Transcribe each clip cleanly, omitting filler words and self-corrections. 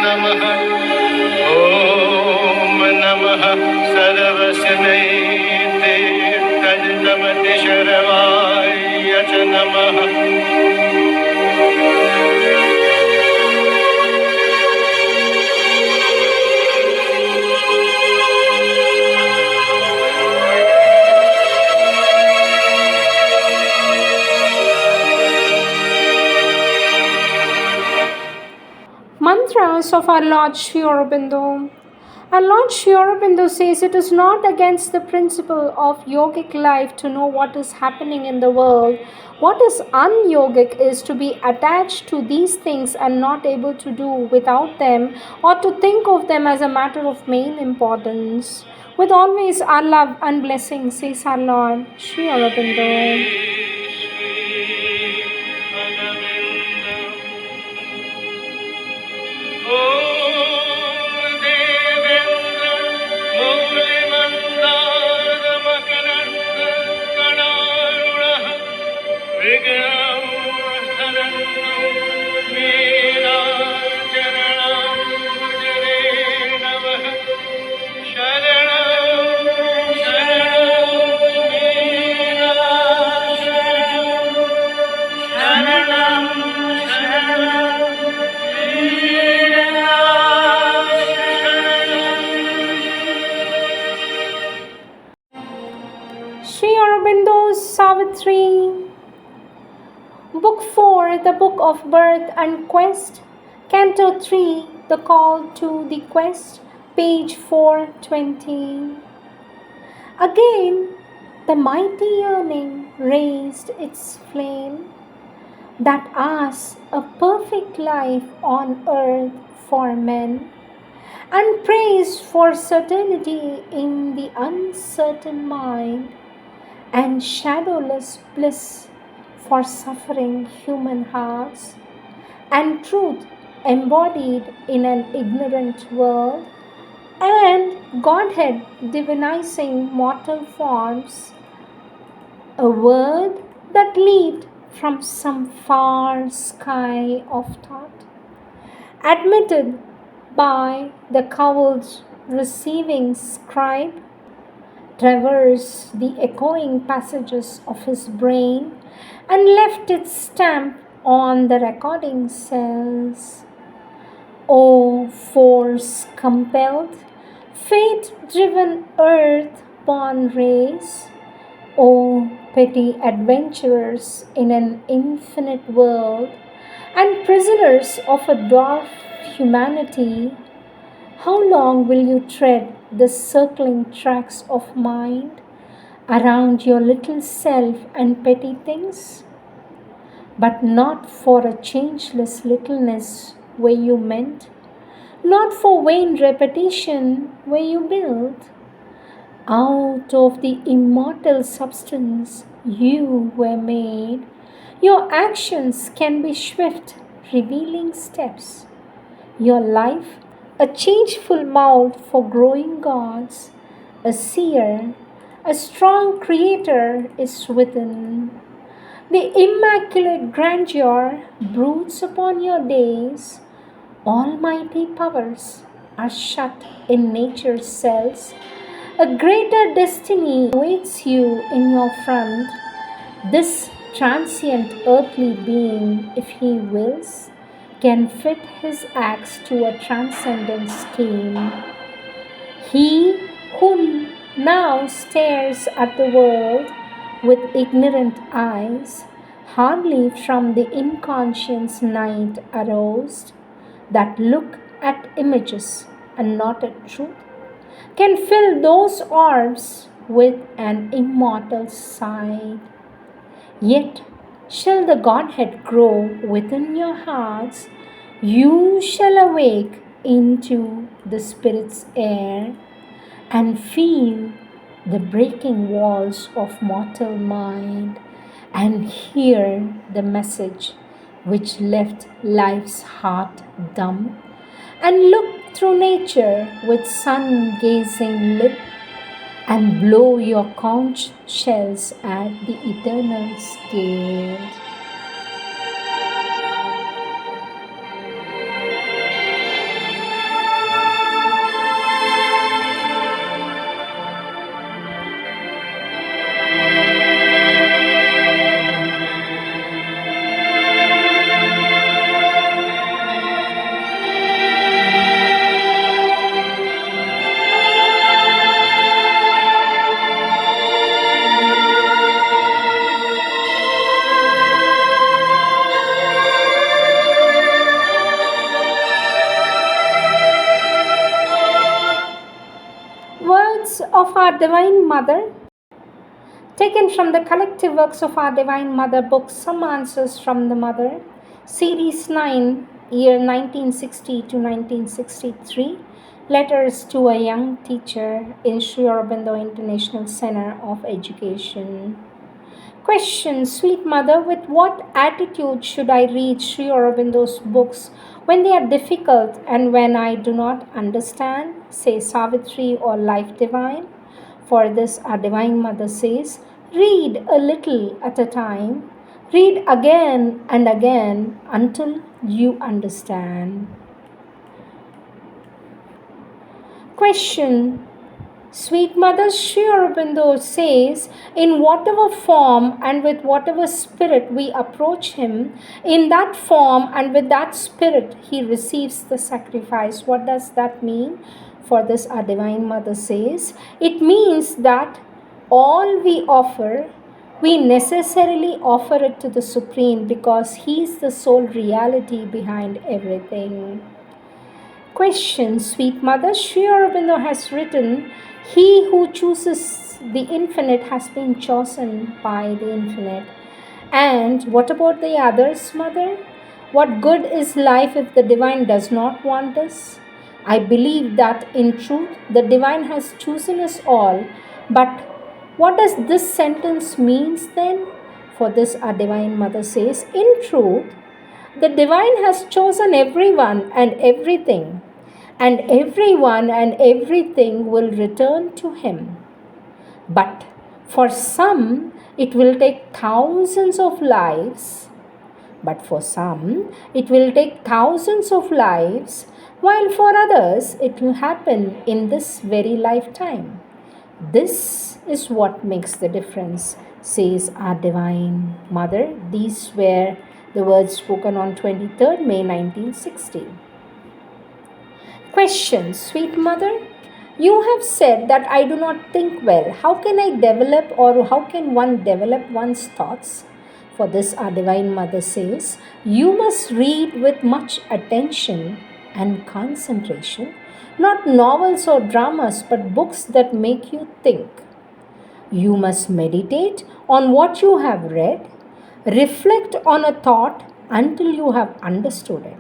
नमः ॐ नमः सर्वस्मै तद्भवति शर्वाय च नमः Mantras of our Lord Sri Aurobindo. Our Lord Sri Aurobindo says it is not against the principle of yogic life to know what is happening in the world. What is un-yogic is to be attached to these things and not able to do without them, or to think of them as a matter of main importance. With always our love and blessing, says our Lord Sri Aurobindo. Sri Aurobindo's Savitri, Book 4, The Book of Birth and Quest, Canto 3, The Call to the Quest, page 420. Again, the mighty yearning raised its flame that asks a perfect life on earth for men, and prays for certainty in the uncertain mind, and shadowless bliss for suffering human hearts, and truth embodied in an ignorant world, and Godhead divinizing mortal forms, a word that leaped from some far sky of thought, admitted by the cowl's receiving scribe, traversed the echoing passages of his brain and left its stamp on the recording cells. O force compelled, fate-driven earth-born race, O petty adventurers in an infinite world, and prisoners of a dwarf humanity, how long will you tread the circling tracks of mind around your little self and petty things? But not for a changeless littleness were you meant, not for vain repetition were you built. Out of the immortal substance you were made. Your actions can be swift, revealing steps. Your life a changeful mouth for growing gods, a seer, a strong creator is within. The immaculate grandeur broods upon your days. Almighty powers are shut in nature's cells. A greater destiny awaits you in your front. This transient earthly being, if he wills, can fit his axe to a transcendent scheme. He who now stares at the world with ignorant eyes, hardly from the inconscious night aroused, that look at images and not at truth, can fill those orbs with an immortal sight. Yet shall the Godhead grow within your hearts, you shall awake into the Spirit's air and feel the breaking walls of mortal mind and hear the message which left life's heart dumb, and look through nature with sun-gazing lip and blow your conch shells at the eternal scale. our Divine Mother, taken from the collective works of our Divine Mother book, Some Answers from the Mother, Series 9, year 1960 to 1963, Letters to a Young Teacher in Sri Aurobindo International Center of Education. Question, sweet mother, with what attitude should I read Sri Aurobindo's books when they are difficult and when I do not understand, say Savitri or Life Divine? For this, our Divine Mother says, read a little at a time, read again and again until you understand. Question, sweet Mother, Sri Aurobindo says, in whatever form and with whatever spirit we approach him, in that form and with that spirit he receives the sacrifice. What does that mean? For this, our Divine Mother says, it means that all we offer, we necessarily offer it to the Supreme because he is the sole reality behind everything. Question, sweet mother, Sri Aurobindo has written, he who chooses the infinite has been chosen by the infinite. And what about the others, mother? What good is life if the divine does not want us? I believe that in truth the divine has chosen us all. But what does this sentence means then? For this our divine mother says, in truth, the divine has chosen everyone and everything, and everyone and everything will return to him. But for some, it will take thousands of lives. But for some, it will take thousands of lives, while for others, it will happen in this very lifetime. This is what makes the difference, says our Divine Mother. These were the words spoken on 23rd May 1960. Question, sweet mother, you have said that I do not think well. How can I develop, or how can one develop one's thoughts? For this, our Divine Mother says, you must read with much attention and concentration, not novels or dramas, but books that make you think. You must meditate on what you have read, reflect on a thought until you have understood it.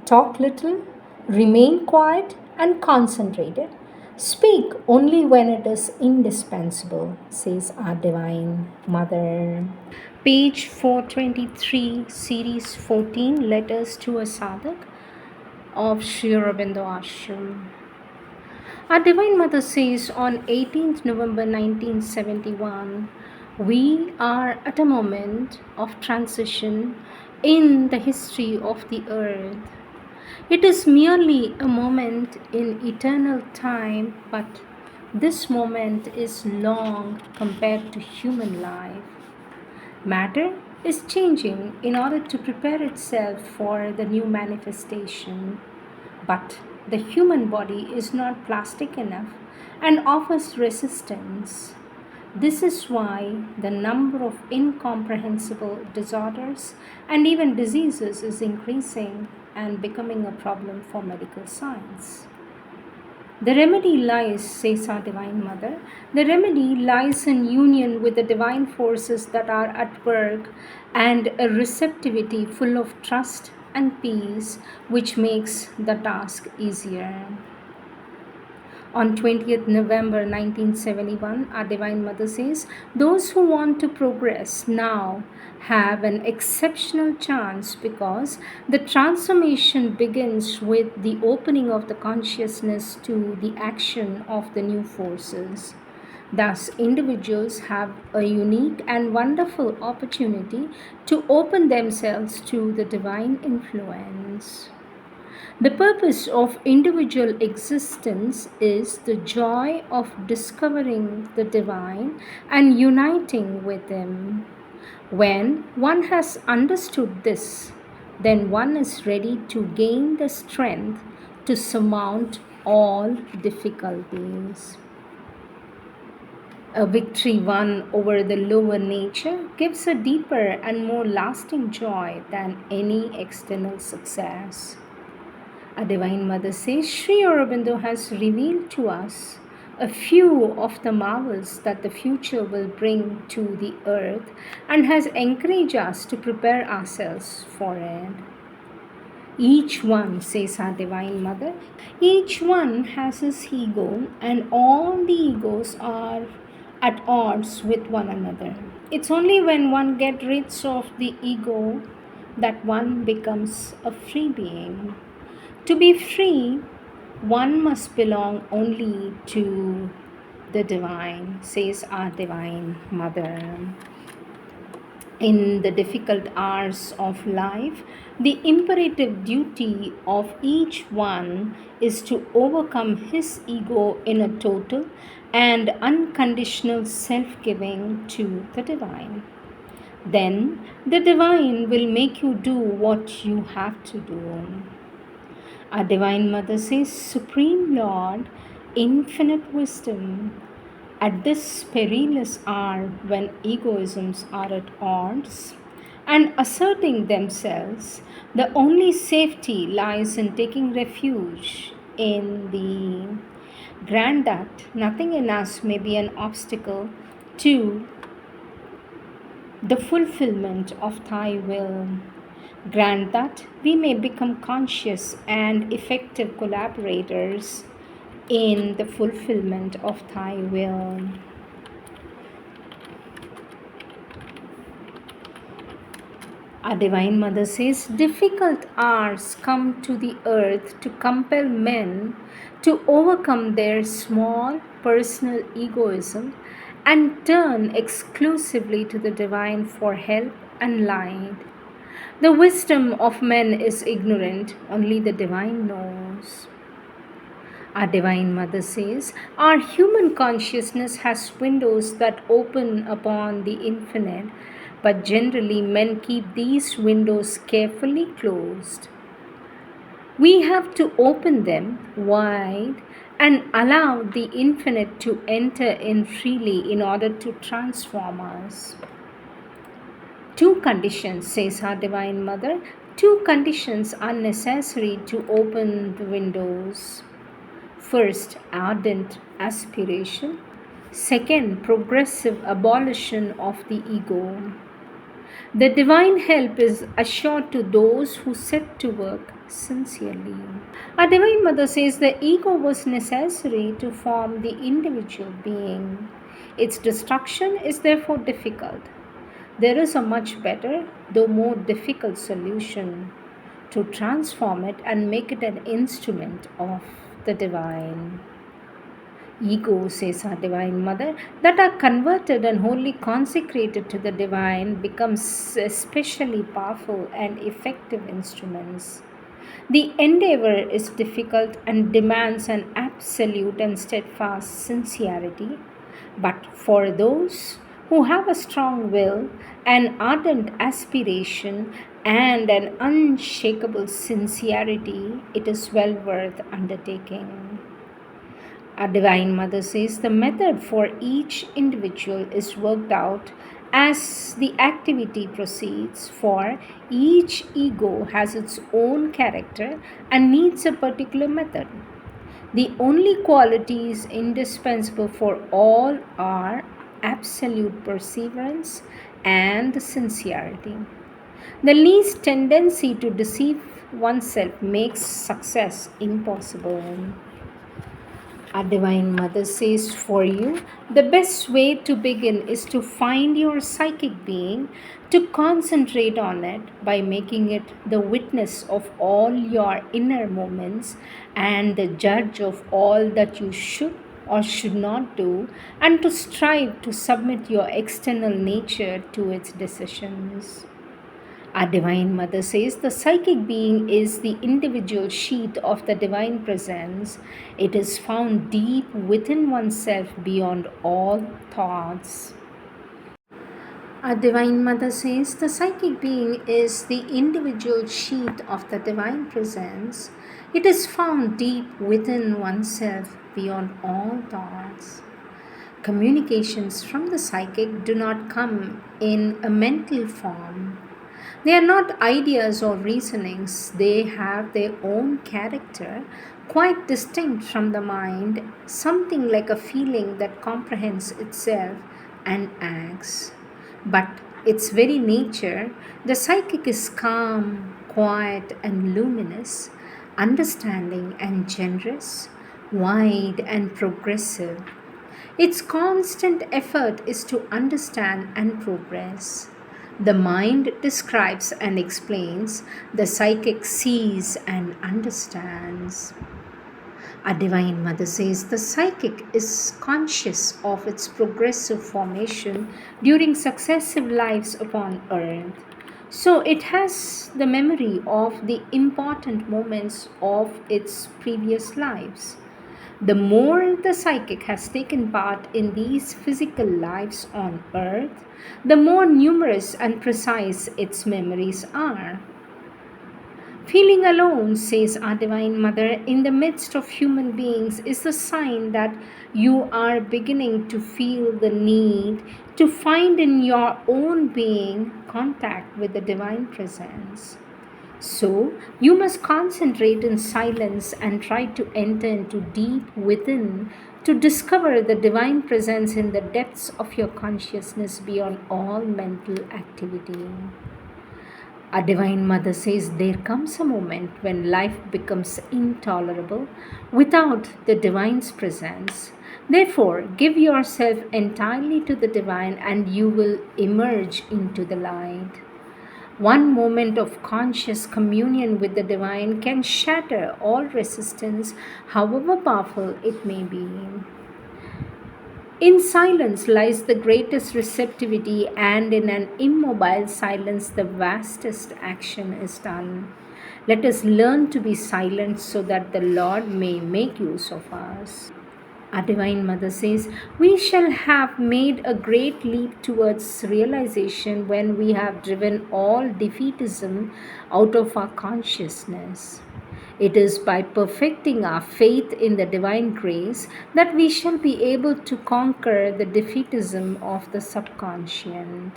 Talk little, remain quiet and concentrated. Speak only when it is indispensable, says our Divine Mother. Page 423, Series 14, Letters to a Sadhak of Sri Aurobindo Ashram. Our Divine Mother says on 18th November 1971, we are at a moment of transition in the history of the earth. It is merely a moment in eternal time, but this moment is long compared to human life. Matter is changing in order to prepare itself for the new manifestation, but the human body is not plastic enough and offers resistance. This is why the number of incomprehensible disorders and even diseases is increasing and becoming a problem for medical science. The remedy lies, says our Divine Mother, the remedy lies in union with the divine forces that are at work and a receptivity full of trust and peace which makes the task easier. On 20th November 1971, our Divine Mother says, those who want to progress now have an exceptional chance because the transformation begins with the opening of the consciousness to the action of the new forces. Thus, individuals have a unique and wonderful opportunity to open themselves to the divine influence. The purpose of individual existence is the joy of discovering the divine and uniting with him. When one has understood this, then one is ready to gain the strength to surmount all difficulties. A victory won over the lower nature gives a deeper and more lasting joy than any external success. A Divine Mother says, Sri Aurobindo has revealed to us a few of the marvels that the future will bring to the earth and has encouraged us to prepare ourselves for it. Each one, says our Divine Mother, each one has his ego, and all the egos are at odds with one another. It's only when one gets rid of the ego that one becomes a free being. To be free, one must belong only to the divine, says our Divine Mother. In the difficult hours of life, the imperative duty of each one is to overcome his ego in a total and unconditional self giving to the divine. Then the divine will make you do what you have to do. Our Divine Mother says, Supreme Lord, infinite wisdom, at this perilous hour when egoisms are at odds and asserting themselves, the only safety lies in taking refuge in the grant that nothing in us may be an obstacle to the fulfillment of thy will. Grant that we may become conscious and effective collaborators in the fulfillment of thy will. Our Divine Mother says, difficult hours come to the earth to compel men to overcome their small personal egoism and turn exclusively to the divine for help and light. The wisdom of men is ignorant, only the divine knows. Our Divine Mother says, our human consciousness has windows that open upon the infinite, but generally men keep these windows carefully closed. We have to open them wide and allow the infinite to enter in freely in order to transform us. Two conditions, says our Divine Mother, two conditions are necessary to open the windows. First, ardent aspiration. Second, progressive abolition of the ego. The divine help is assured to those who set to work sincerely. Our Divine Mother says the ego was necessary to form the individual being. Its destruction is therefore difficult. There is a much better, though more difficult solution to transform it and make it an instrument of the divine. Ego, says our Divine Mother, that are converted and wholly consecrated to the divine becomes especially powerful and effective instruments. The endeavor is difficult and demands an absolute and steadfast sincerity, but for those who have a strong will, an ardent aspiration, and an unshakable sincerity, it is well worth undertaking. Our Divine Mother says the method for each individual is worked out as the activity proceeds, for each ego has its own character and needs a particular method. The only qualities indispensable for all are absolute perseverance and sincerity. The least tendency to deceive oneself makes success impossible. Our Divine Mother says for you, the best way to begin is to find your psychic being, to concentrate on it by making it the witness of all your inner moments and the judge of all that you should or should not do, and to strive to submit your external nature to its decisions. Our Divine Mother says the psychic being is the individual sheath of the divine presence. It is found deep within oneself beyond all thoughts. Our Divine Mother says the psychic being is the individual sheath of the divine presence. It is found deep within oneself beyond all thoughts. Communications from the psychic do not come in a mental form. They are not ideas or reasonings, they have their own character, quite distinct from the mind, something like a feeling that comprehends itself and acts. But its very nature, the psychic is calm, quiet, and luminous, understanding and generous, wide and progressive. Its constant effort is to understand and progress. The mind describes and explains, the psychic sees and understands. Our Divine Mother says the psychic is conscious of its progressive formation during successive lives upon earth. So it has the memory of the important moments of its previous lives. The more the psychic has taken part in these physical lives on earth, the more numerous and precise its memories are. Feeling alone, says our Divine Mother, in the midst of human beings is a sign that you are beginning to feel the need to find in your own being contact with the Divine Presence. So, you must concentrate in silence and try to enter into deep within to discover the Divine Presence in the depths of your consciousness beyond all mental activity. Our Divine Mother says there comes a moment when life becomes intolerable without the Divine's presence. Therefore, give yourself entirely to the Divine and you will emerge into the light. One moment of conscious communion with the Divine can shatter all resistance, however powerful it may be. In silence lies the greatest receptivity, and in an immobile silence, the vastest action is done. Let us learn to be silent so that the Lord may make use of us. Our Divine Mother says, we shall have made a great leap towards realization when we have driven all defeatism out of our consciousness. It is by perfecting our faith in the divine grace that we shall be able to conquer the defeatism of the subconscious.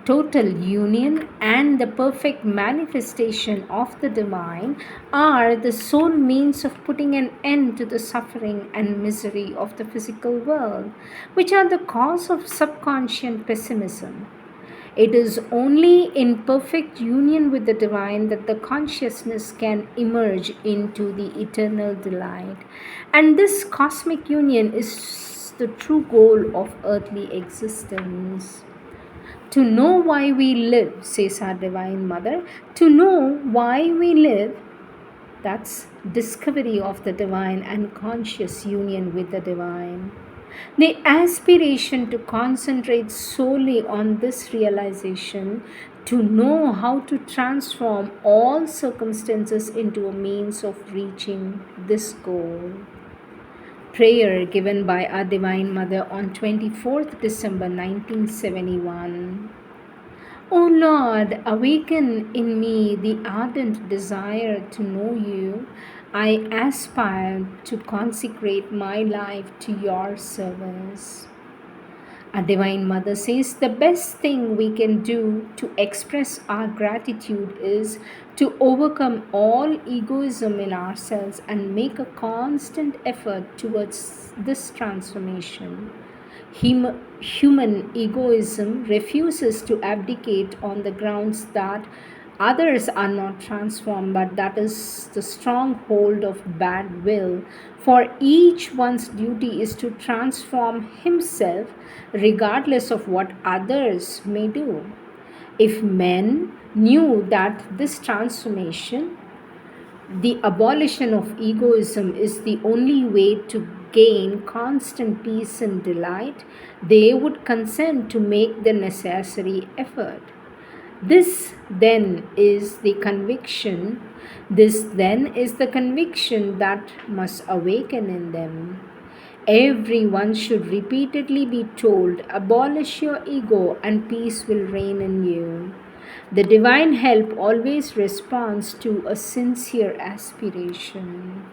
Total union and the perfect manifestation of the divine are the sole means of putting an end to the suffering and misery of the physical world, which are the cause of subconscious pessimism. It is only in perfect union with the divine that the consciousness can emerge into the eternal delight. And this cosmic union is the true goal of earthly existence. To know why we live, says our Divine Mother, to know why we live, that's discovery of the divine and conscious union with the divine. The aspiration to concentrate solely on this realization, to know how to transform all circumstances into a means of reaching this goal. Prayer given by our Divine Mother on 24th December 1971. O Lord, awaken in me the ardent desire to know you. I aspire to consecrate my life to your service. Our Divine Mother says the best thing we can do to express our gratitude is to overcome all egoism in ourselves and make a constant effort towards this transformation. Human egoism refuses to abdicate on the grounds that others are not transformed, but that is the stronghold of bad will. For each one's duty is to transform himself regardless of what others may do. If men knew that this transformation, the abolition of egoism, is the only way to gain constant peace and delight, they would consent to make the necessary effort. This then is the conviction, that must awaken in them. Everyone should repeatedly be told, abolish your ego and peace will reign in you. The divine help always responds to a sincere aspiration.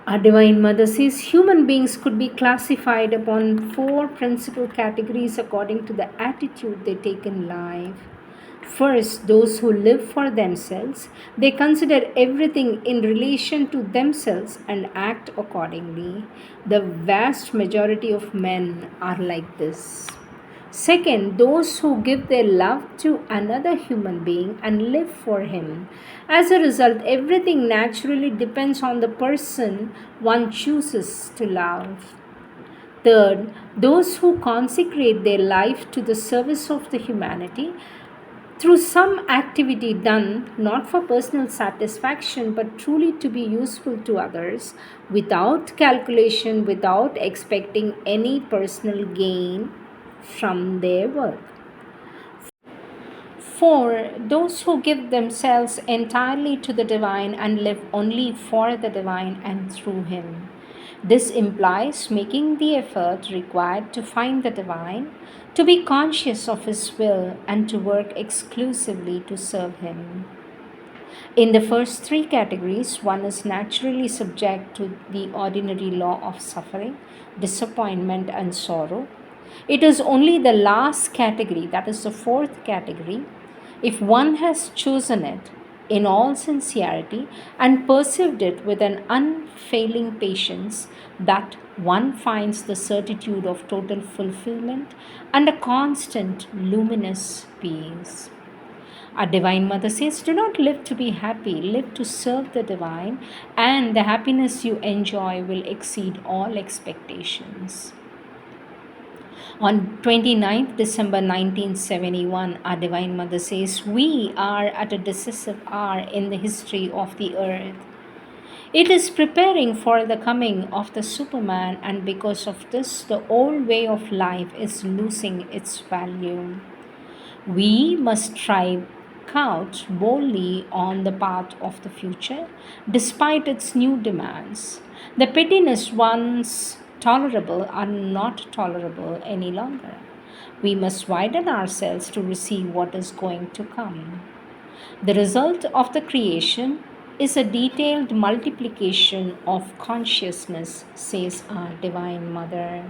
Our Divine Mother says human beings could be classified upon four principal categories according to the attitude they take in life. First, those who live for themselves, they consider everything in relation to themselves and act accordingly. The vast majority of men are like this. Second, those who give their love to another human being and live for him. As a result, everything naturally depends on the person one chooses to love. Third, those who consecrate their life to the service of the humanity through some activity done not for personal satisfaction but truly to be useful to others without calculation, without expecting any personal gain from their work. 4. Those who give themselves entirely to the divine and live only for the divine and through him. This implies making the effort required to find the divine, to be conscious of his will, and to work exclusively to serve him. In the first three categories, one is naturally subject to the ordinary law of suffering, disappointment, and sorrow. It is only the last category, that is the fourth category, if one has chosen it in all sincerity and perceived it with an unfailing patience, that one finds the certitude of total fulfillment and a constant luminous peace. Our Divine Mother says, do not live to be happy, live to serve the divine, and the happiness you enjoy will exceed all expectations. On 29th December 1971, our Divine Mother says, we are at a decisive hour in the history of the earth. It is preparing for the coming of the Superman, and because of this, the old way of life is losing its value. We must strike out boldly on the path of the future, despite its new demands. The pettiness once tolerable are not tolerable any longer. We must widen ourselves to receive what is going to come. The result of the creation is a detailed multiplication of consciousness, says our Divine Mother.